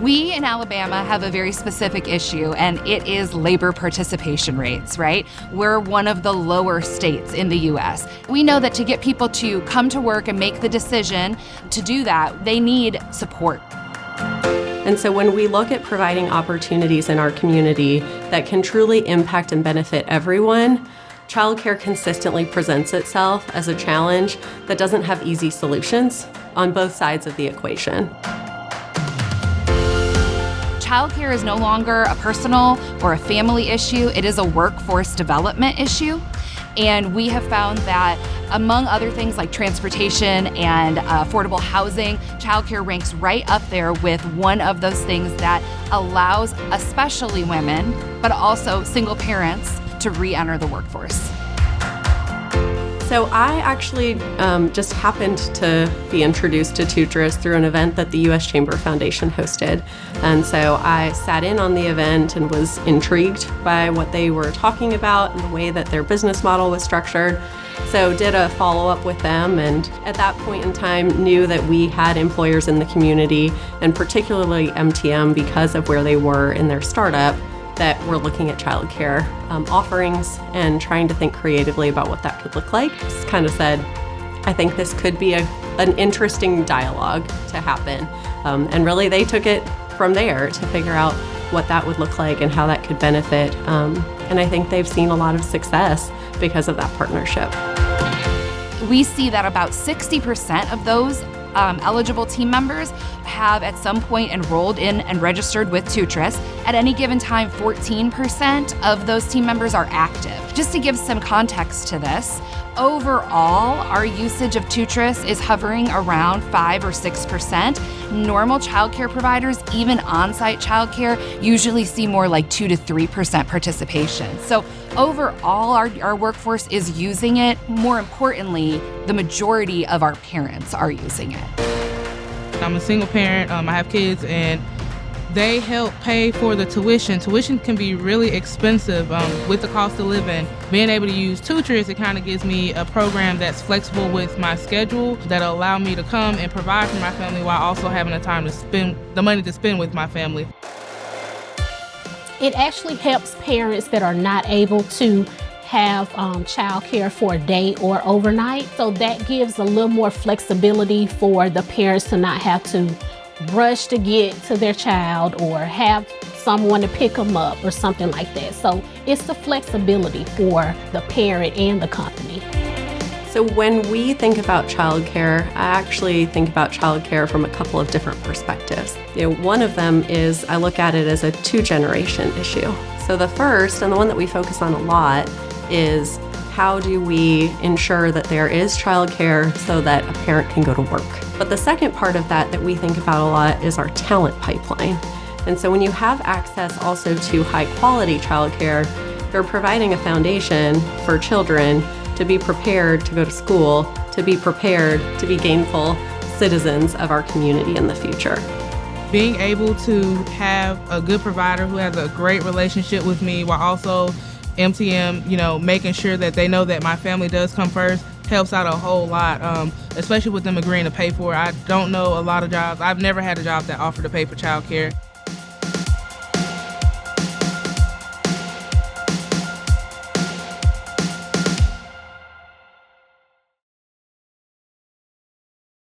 We in Alabama have a very specific issue, and it is labor participation rates, right? We're one of the lower states in the U.S. We know that to get people to come to work and make the decision to do that, they need support. And so when we look at providing opportunities in our community that can truly impact and benefit everyone, childcare consistently presents itself as a challenge that doesn't have easy solutions on both sides of the equation. Childcare is no longer a personal or a family issue. It is a workforce development issue. And we have found that among other things like transportation and affordable housing, childcare ranks right up there with one of those things that allows especially women, but also single parents, to re-enter the workforce. So I actually just happened to be introduced to TOOTRiS through an event that the U.S. Chamber Foundation hosted. And so I sat in on the event and was intrigued by what they were talking about and the way that their business model was structured. So did a follow-up with them, and at that point in time knew that we had employers in the community, and particularly MTM because of where they were in their startup, that we're looking at childcare offerings and trying to think creatively about what that could look like. Just kind of said, I think this could be an interesting dialogue to happen. And really they took it from there to figure out what that would look like and how that could benefit. And I think they've seen a lot of success because of that partnership. We see that about 60% of those eligible team members have at some point enrolled in and registered with TOOTRiS. At any given time, 14% of those team members are active. Just to give some context to this, overall, our usage of TOOTRiS is hovering around 5 or 6%. Normal childcare providers, even on-site childcare, usually see more like 2 to 3% participation. So overall, our workforce is using it. More importantly, the majority of our parents are using it. I'm a single parent, I have kids, and they help pay for the tuition. Tuition can be really expensive with the cost of living. Being able to use TOOTRiS, it kind of gives me a program that's flexible with my schedule that'll allow me to come and provide for my family while also having the money to spend with my family. It actually helps parents that are not able to have childcare for a day or overnight. So that gives a little more flexibility for the parents to not have to rush to get to their child or have someone to pick them up or something like that. So it's the flexibility for the parent and the company. So when we think about childcare, I actually think about childcare from a couple of different perspectives. One of them is I look at it as a two-generation issue. So the first, and the one that we focus on a lot, is how do we ensure that there is childcare so that a parent can go to work? But the second part of that we think about a lot is our talent pipeline. And so when you have access also to high-quality childcare, you're providing a foundation for children to be prepared to go to school, to be prepared to be gainful citizens of our community in the future. Being able to have a good provider who has a great relationship with me while also MTM, making sure that they know that my family does come first helps out a whole lot, especially with them agreeing to pay for it. I don't know a lot of jobs. I've never had a job that offered to pay for childcare.